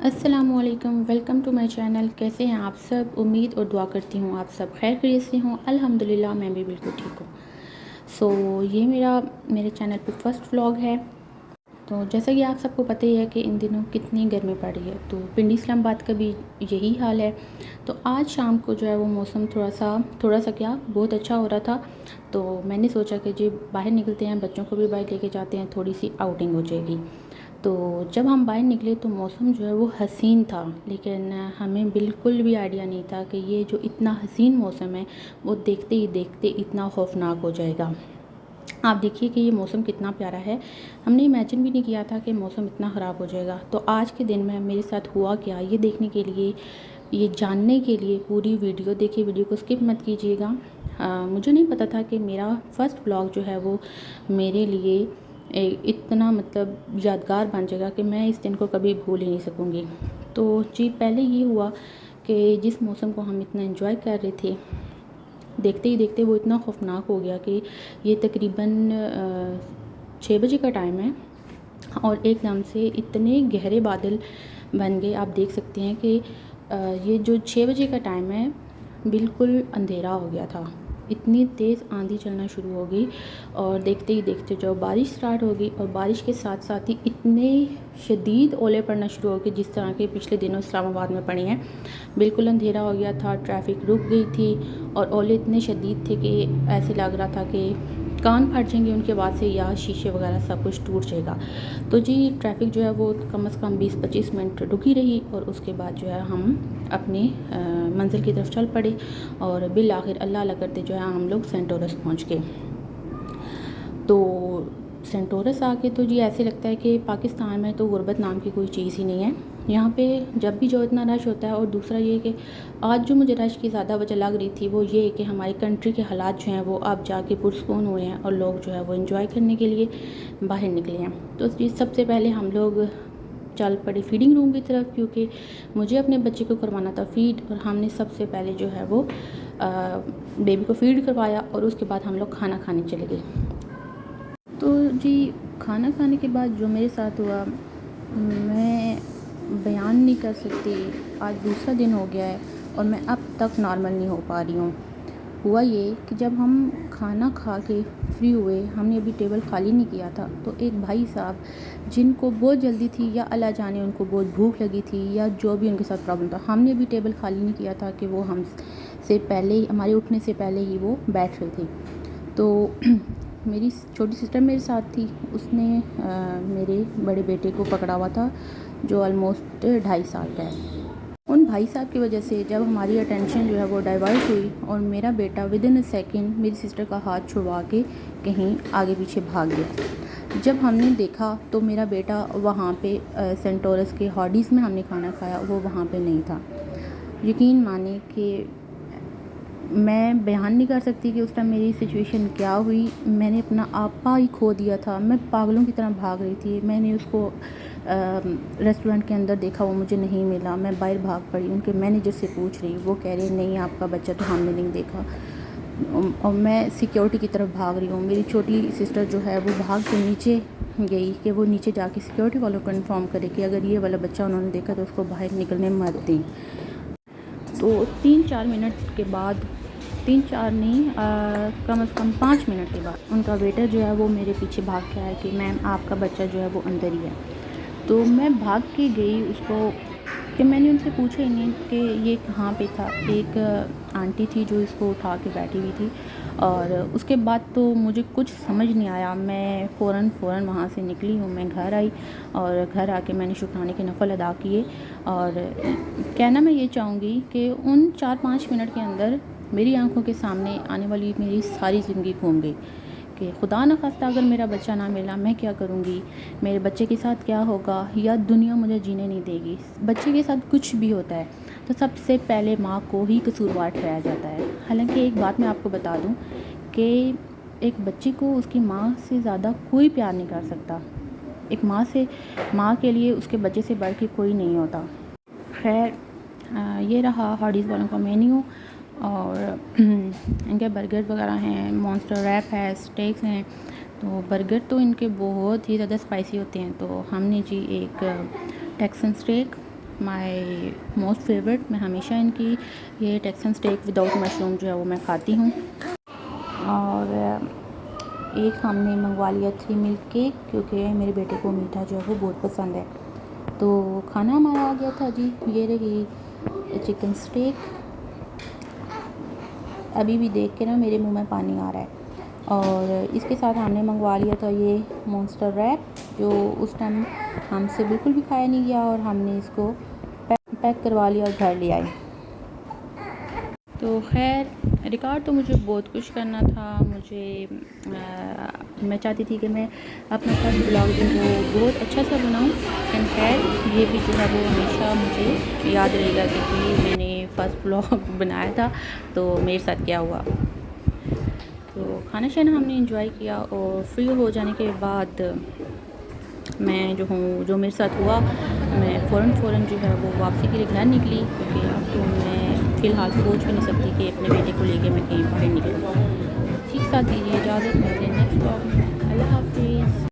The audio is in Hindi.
अस्सलामुअलैकुम, वेलकम टू माय चैनल। कैसे हैं आप सब? उम्मीद और दुआ करती हूँ आप सब खैर खैरियत से हों। अल्हम्दुलिल्लाह मैं भी बिल्कुल ठीक हूँ। ये मेरे चैनल पे फर्स्ट व्लॉग है। तो जैसा कि आप सबको पता ही है कि इन दिनों कितनी गर्मी पड़ रही है, तो पिंडी इस्लामाबाद का भी यही हाल है। तो आज शाम को जो है वो मौसम थोड़ा सा क्या बहुत अच्छा हो रहा था। तो मैंने सोचा कि जी बाहर निकलते हैं, बच्चों को भी बाहर लेके जाते हैं, थोड़ी सी आउटिंग हो जाएगी। तो जब हम बाहर निकले तो मौसम जो है वो हसीन था, लेकिन हमें बिल्कुल भी आइडिया नहीं था कि ये जो इतना हसीन मौसम है वो देखते ही देखते इतना खौफनाक हो जाएगा। आप देखिए कि ये मौसम कितना प्यारा है। हमने इमेजिन भी नहीं किया था कि मौसम इतना ख़राब हो जाएगा। तो आज के दिन में मेरे साथ हुआ क्या, ये देखने के लिए, ये जानने के लिए पूरी वीडियो देखिए, वीडियो को स्किप मत कीजिएगा। मुझे नहीं पता था कि मेरा फर्स्ट व्लॉग जो है वो मेरे लिए इतना मतलब यादगार बन जाएगा कि मैं इस दिन को कभी भूल ही नहीं सकूँगी। तो जी पहले ये हुआ कि जिस मौसम को हम इतना एंजॉय कर रहे थे, देखते ही देखते वो इतना खौफनाक हो गया कि ये तकरीबन 6 बजे का टाइम है और एकदम से इतने गहरे बादल बन गए। आप देख सकते हैं कि ये जो 6 बजे का टाइम है बिल्कुल अंधेरा हो गया था। इतनी तेज़ आंधी चलना शुरू हो गई और देखते ही देखते जो बारिश स्टार्ट हो गई, और बारिश के साथ साथ ही इतने शदीद ओले पड़ना शुरू हो गए जिस तरह के पिछले दिनों इस्लामाबाद में पड़ी हैं। बिल्कुल अंधेरा हो गया था, ट्रैफिक रुक गई थी और ओले इतने शदीद थे कि ऐसे लग रहा था कि कान फट जाएंगे उनके बाद से, या शीशे वगैरह सब कुछ टूट जाएगा। तो जी ट्रैफिक जो है वो कम से कम 20-25 मिनट रुकी रही और उसके बाद जो है हम अपनी मंजिल की तरफ चल पड़े और बिल आखिर अल्लाह अल्लाह करते जो है हम लोग सेंट टॉरस पहुँच गए। तो सेंट टॉरस आके तो जी ऐसे लगता है कि पाकिस्तान में तो गुर्बत नाम की कोई चीज़ ही नहीं है। यहाँ पे जब भी जो इतना रश होता है, और दूसरा ये कि आज जो मुझे रश की ज़्यादा वजह लग रही थी वो ये है कि हमारी कंट्री के हालात जो हैं वो अब जाके पुरसकून हुए हैं और लोग जो है वो एंजॉय करने के लिए बाहर निकले हैं। तो जी सबसे पहले हम लोग चल पड़े फीडिंग रूम की तरफ, क्योंकि मुझे अपने बच्चे को करवाना था फीड, और हमने सबसे पहले जो है वो बेबी को फीड करवाया और उसके बाद हम लोग खाना खाने चले गए। तो जी खाना खाने के बाद जो मेरे साथ हुआ मैं बयान नहीं कर सकती। आज दूसरा दिन हो गया है और मैं अब तक नॉर्मल नहीं हो पा रही हूँ। हुआ ये कि जब हम खाना खा के फ्री हुए, हमने अभी टेबल खाली नहीं किया था, तो एक भाई साहब जिनको बहुत जल्दी थी या अल्लाह जाने उनको बहुत भूख लगी थी या जो भी उनके साथ प्रॉब्लम था, हमने अभी टेबल खाली नहीं किया था कि वो हमसे पहले ही, हमारे उठने से पहले ही वो बैठ रहे थे। तो मेरी छोटी सिस्टर मेरे साथ थी, उसने मेरे बड़े बेटे को पकड़ा हुआ था जो ऑलमोस्ट 2.5 साल का है। उन भाई साहब की वजह से जब हमारी अटेंशन जो है वो डाइवर्ट हुई और मेरा बेटा विद इन अ सेकेंड मेरी सिस्टर का हाथ छुड़वा के कहीं आगे पीछे भाग गया। जब हमने देखा तो मेरा बेटा वहाँ पे सेंट टॉरस के हॉडीज़ में हमने खाना खाया, वो वहाँ पे नहीं था। यकीन माने कि मैं बयान नहीं कर सकती कि उस टाइम मेरी सिचुएशन क्या हुई। मैंने अपना आपा ही खो दिया था, मैं पागलों की तरह भाग रही थी। मैंने उसको रेस्टोरेंट के अंदर देखा, वो मुझे नहीं मिला, मैं बाहर भाग पड़ी। उनके मैनेजर से पूछ रही, वो कह रहे नहीं आपका बच्चा तो हमने नहीं देखा। और मैं सिक्योरिटी की तरफ भाग रही हूँ। मेरी छोटी सिस्टर जो है वो भाग के नीचे गई कि वो नीचे जाके सिक्योरिटी वालों को इन्फॉर्म करे कि अगर ये वाला बच्चा उन्होंने देखा तो उसको बाहर निकलने मत दें। तो 3-4 मिनट के बाद, 3-4 नहीं, कम से कम 5 मिनट के बाद उनका वेटर जो है वो मेरे पीछे भाग के आया कि मैम आपका बच्चा जो है वो अंदर ही है। तो मैं भाग के गई उसको, कि मैंने उनसे पूछा ही नहीं कि ये कहाँ पे था। एक आंटी थी जो इसको उठा के बैठी हुई थी, और उसके बाद तो मुझे कुछ समझ नहीं आया। मैं फ़ौरन वहाँ से निकली हूँ, मैं घर आई और घर आके मैंने शुक्राने के नफ़ल अदा किए। और कहना मैं ये चाहूँगी कि उन 4-5 मिनट के अंदर मेरी आंखों के सामने आने वाली मेरी सारी ज़िंदगी घूम गई कि खुदा न खास्ता अगर मेरा बच्चा ना मिला मैं क्या करूँगी, मेरे बच्चे के साथ क्या होगा, या दुनिया मुझे जीने नहीं देगी। बच्चे के साथ कुछ भी होता है तो सबसे पहले माँ को ही कसूरवार ठहराया जाता है। हालांकि एक बात मैं आपको बता दूँ कि एक बच्चे को उसकी माँ से ज़्यादा कोई प्यार नहीं कर सकता। एक माँ के लिए उसके बच्चे से बढ़ के कोई नहीं होता। खैर ये रहा हॉडीज़ वालों का मेन्यू, और इनके बर्गर वगैरह हैं, मॉन्स्टर रैप है, स्टेक्स हैं। तो बर्गर तो इनके बहुत ही ज़्यादा स्पाइसी होते हैं। तो हमने जी एक Texan steak my most favourite. मैं हमेशा इनकी ये टेक्सन स्टेक विदाउट मशरूम जो है वो मैं खाती हूँ। और एक हमने मंगवा लिया 3 मिल्क केक, क्योंकि मेरे बेटे को मीठा जो है वो बहुत पसंद है। तो खाना हमारा आ गया था जी, ये रही चिकन स्टेक। अभी भी देख के ना मेरे मुंह में पानी आ रहा है। और इसके साथ हमने मंगवा लिया था ये मॉन्स्टर रैप, जो उस टाइम हमसे बिल्कुल भी खाया नहीं गया, और हमने इसको पैक करवा लिया और घर ले आए। तो खैर रिकॉर्ड तो मुझे बहुत कुछ करना था। मैं चाहती थी कि मैं अपना फर्स्ट ब्लॉग जो वो बहुत अच्छा सा बनाऊं। एंड खैर ये भी जो है वो हमेशा मुझे याद रहेगा, क्योंकि मैंने फ़र्स्ट ब्लॉग बनाया था तो मेरे साथ क्या हुआ। तो खाना शाना हमने इंजॉय किया, और फ्री हो जाने के बाद मैं जो हूँ, जो मेरे साथ हुआ, मैं फ़ौरन जो है वो वापसी के लिए घर निकली, क्योंकि अब तो मैं फ़िलहाल सोच भी नहीं सकती कि अपने बेटे को लेके मैं कहीं बाहर निकलूँ। ठीक साथ दीजिए इजाज़त, मिलते हैं नेक्स्ट ब्लॉग में। अल्लाह हाफ़िज़।